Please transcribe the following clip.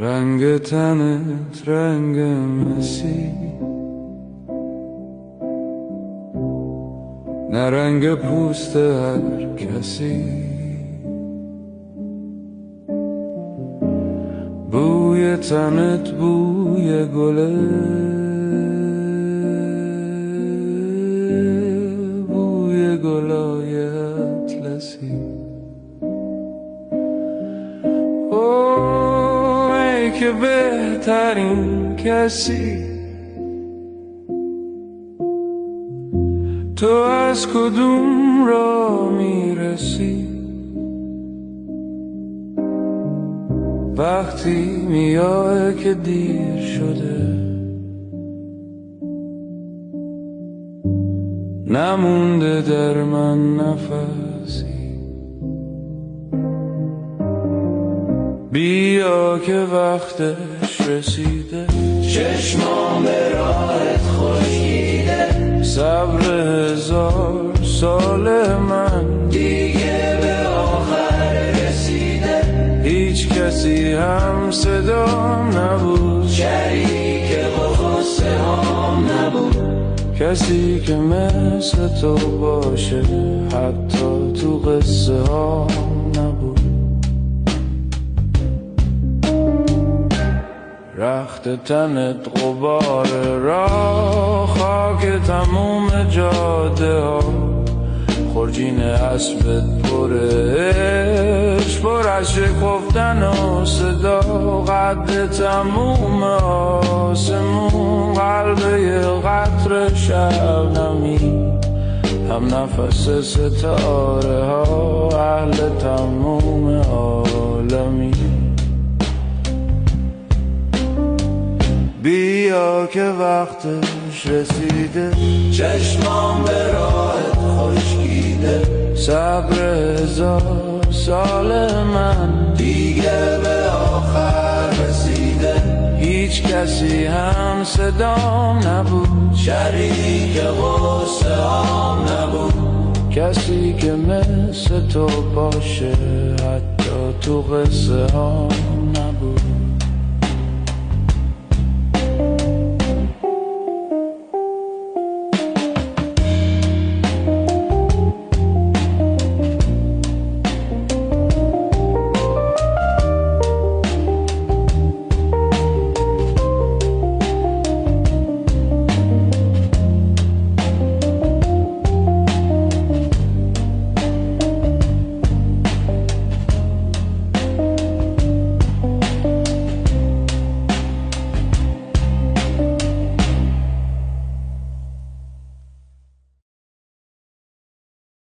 رنگ تنت رنگ مسی، نه رنگ پوست هر کسی. بوی تنت بوی گله، بوی گلای اطلسی. که بهترین کسی، تو از کدوم را میرسی؟ وقتی میای که دیر شده، نمونده در من نفسی. بیا که وقتش رسیده، چشمام به راهت خشکیده. صبر 1000 سال من دیگه به آخر رسیده. هیچ کسی هم صدام نبود، شریک غصه هام نبود. کسی که مثل تو باشه حتی تو قصه ها نبود. رخت تنت غبار راه، خاک تموم جاده ها. خرجین اسبت پر عشق، پر از شکفتن و صدا. قد تموم آسمون، قلب یه قطره شبنمی. هم نفس ستاره ها، اهل تموم عالمی. بیا که وقتش رسیده، چشمام به راهت خشکیده. صبر 1000 سال من دیگه به آخر رسیده. هیچ کسی هم صدام نبود، شریک غصه هام نبود. کسی که مثل تو باشه حتی تو قصه ها نبود.